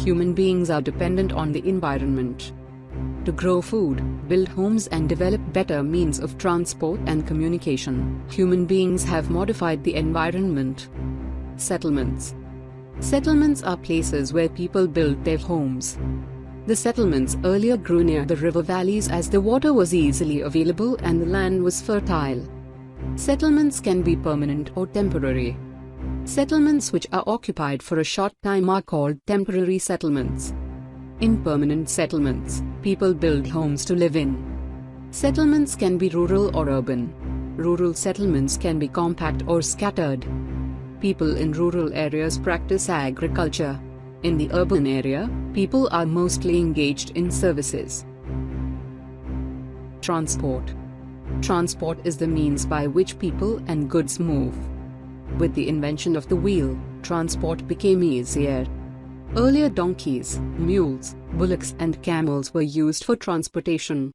Human beings are dependent on the environment to grow food, build homes and develop better means of transport and communication. Human beings have modified the environment. Settlements. Settlements are places where people build their homes. The settlements earlier grew near the river valleys as the water was easily available and the land was fertile. Settlements can be permanent or temporary. Settlements which are occupied for a short time are called temporary settlements. In permanent settlements, people build homes to live in. Settlements can be rural or urban. Rural settlements can be compact or scattered. People in rural areas practice agriculture. In the urban area, people are mostly engaged in services. Transport. Transport is the means by which people and goods move. With the invention of the wheel, transport became easier. Earlier donkeys, mules, bullocks and camels were used for transportation.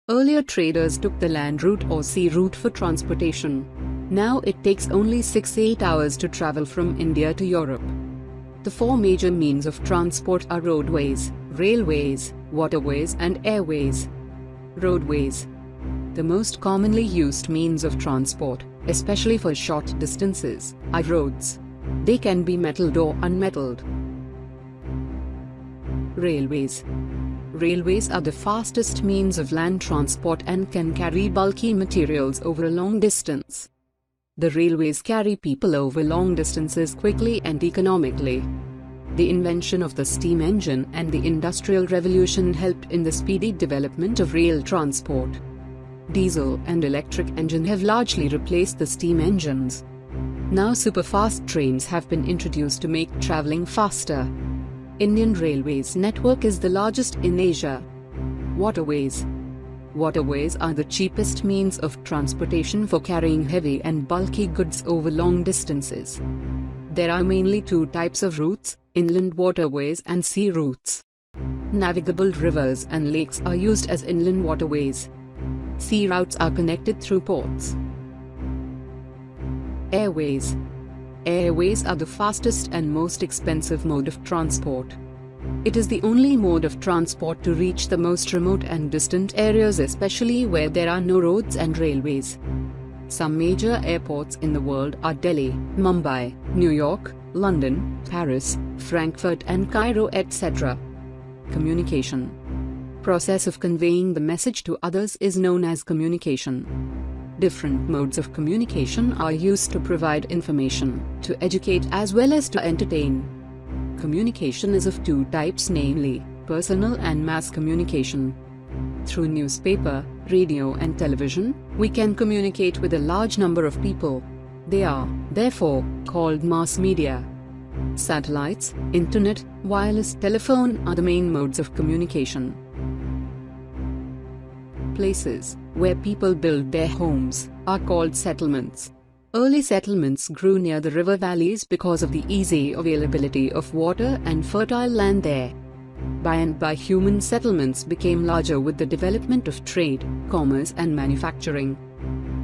Earlier traders took the land route or sea route for transportation. Now it takes only 6-8 hours to travel from India to Europe. The four major means of transport are roadways, railways, waterways and airways. Roadways. The most commonly used means of transport, especially for short distances, are roads. They can be metalled or unmetalled. Railways. Railways are the fastest means of land transport and can carry bulky materials over a long distance. The railways carry people over long distances quickly and economically. The invention of the steam engine and the Industrial Revolution helped in the speedy development of rail transport. Diesel and electric engine have largely replaced the steam engines. Now superfast trains have been introduced to make traveling faster. Indian Railways network is the largest in Asia. Waterways. Waterways are the cheapest means of transportation for carrying heavy and bulky goods over long distances. There are mainly two types of routes, inland waterways and sea routes. Navigable rivers and lakes are used as inland waterways. Sea routes are connected through ports. Airways. Airways are the fastest and most expensive mode of transport. It is the only mode of transport to reach the most remote and distant areas, especially where there are no roads and railways. Some major airports in the world are Delhi, Mumbai, New York, London, Paris, Frankfurt and Cairo, etc. Communication. Process of conveying the message to others is known as communication. Different modes of communication are used to provide information, to educate as well as to entertain. Communication is of two types, namely, personal and mass communication. Through newspaper, radio and television, we can communicate with a large number of people. They are, therefore, called mass media. Satellites, internet, wireless telephone are the main modes of communication. Places where people build their homes are called settlements. Early settlements grew near the river valleys because of the easy availability of water and fertile land there. By and by, human settlements became larger with the development of trade, commerce and manufacturing.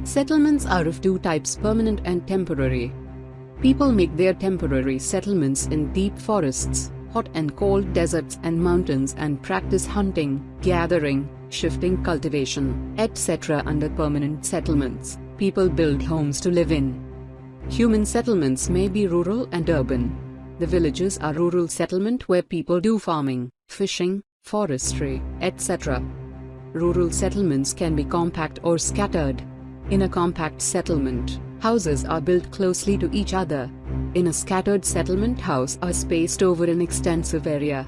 Settlements are of two types, permanent and temporary. People make their temporary settlements in deep forests, hot and cold deserts and mountains and practice hunting, gathering, shifting cultivation, etc. Under permanent settlements, people build homes to live in. Human settlements may be rural and urban. The villages are rural settlement where people do farming, fishing, forestry, etc. Rural settlements can be compact or scattered. In a compact settlement, houses are built closely to each other. In a scattered settlement, houses are spaced over an extensive area.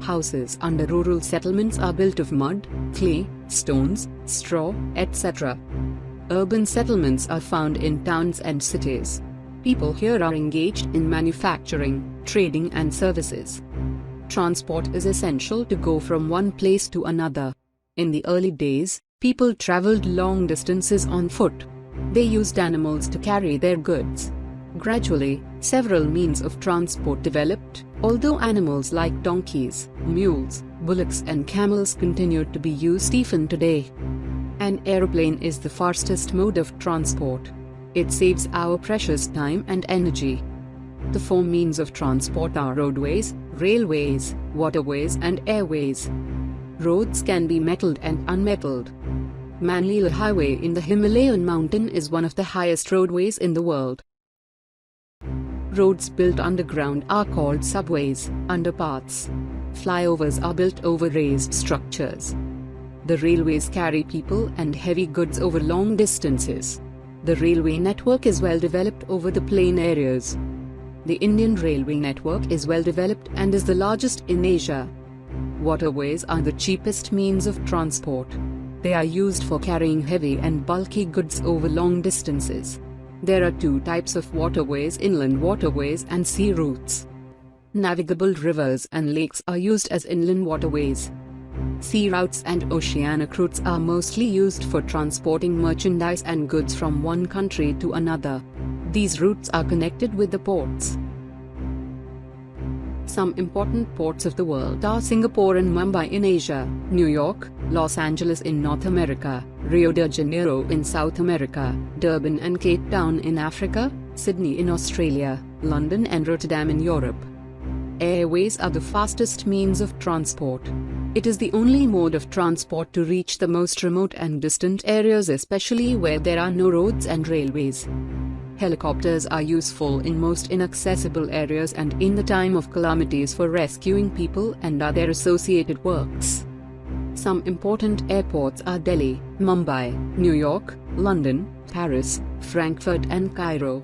Houses under rural settlements are built of mud, clay, stones, straw, etc. Urban settlements are found in towns and cities. People here are engaged in manufacturing, trading and services. Transport is essential to go from one place to another. In the early days, people traveled long distances on foot. They used animals to carry their goods. Gradually, several means of transport developed, although animals like donkeys, mules, bullocks and camels continued to be used even today. An aeroplane is the fastest mode of transport. It saves our precious time and energy. The four means of transport are roadways, railways, waterways and airways. Roads can be metalled and unmetalled. Manlila Highway in the Himalayan mountain is one of the highest roadways in the world. Roads built underground are called subways, underpaths. Flyovers are built over raised structures. The railways carry people and heavy goods over long distances. The railway network is well developed over the plain areas. The Indian railway network is well developed and is the largest in Asia. Waterways are the cheapest means of transport. They are used for carrying heavy and bulky goods over long distances. There are two types of waterways: inland waterways and sea routes. Navigable rivers and lakes are used as inland waterways. Sea routes and oceanic routes are mostly used for transporting merchandise and goods from one country to another. These routes are connected with the ports. Some important ports of the world are Singapore and Mumbai in Asia, New York, Los Angeles in North America, Rio de Janeiro in South America, Durban and Cape Town in Africa, Sydney in Australia, London and Rotterdam in Europe. Airways are the fastest means of transport. It is the only mode of transport to reach the most remote and distant areas, especially where there are no roads and railways. Helicopters are useful in most inaccessible areas and in the time of calamities for rescuing people and other associated works. Some important airports are Delhi, Mumbai, New York, London, Paris, Frankfurt and Cairo.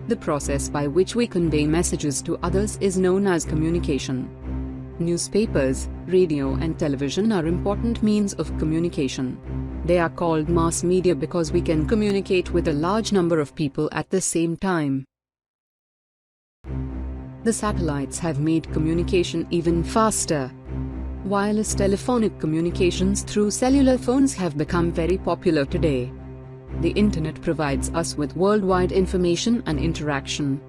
The process by which we convey messages to others is known as communication. Newspapers, radio and television are important means of communication. They are called mass media because we can communicate with a large number of people at the same time. The satellites have made communication even faster. Wireless telephonic communications through cellular phones have become very popular today. The internet provides us with worldwide information and interaction.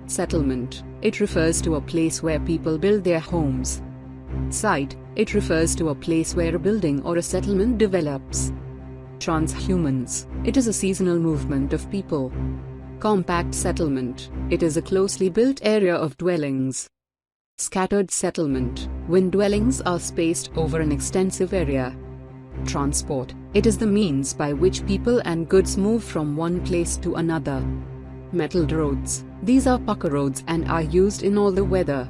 Settlement. It refers to a place where people build their homes. Site. It refers to a place where a building or a settlement develops. Transhumance. It is a seasonal movement of people. Compact settlement. It is a closely built area of dwellings. Scattered settlement. When dwellings are spaced over an extensive area. Transport. It is the means by which people and goods move from one place to another. Metalled roads. These are pucca roads and are used in all the weather.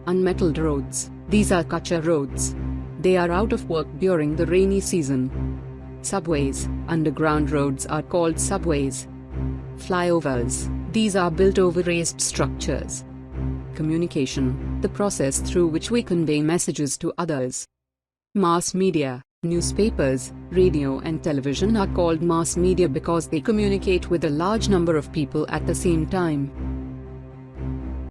Unmetalled roads. These are kacha roads. They are out of work during the rainy season. Subways. Underground roads are called subways. Flyovers. These are built over raised structures. Communication. The process through which we convey messages to others. Mass media. Newspapers, radio and television are called mass media because they communicate with a large number of people at the same time.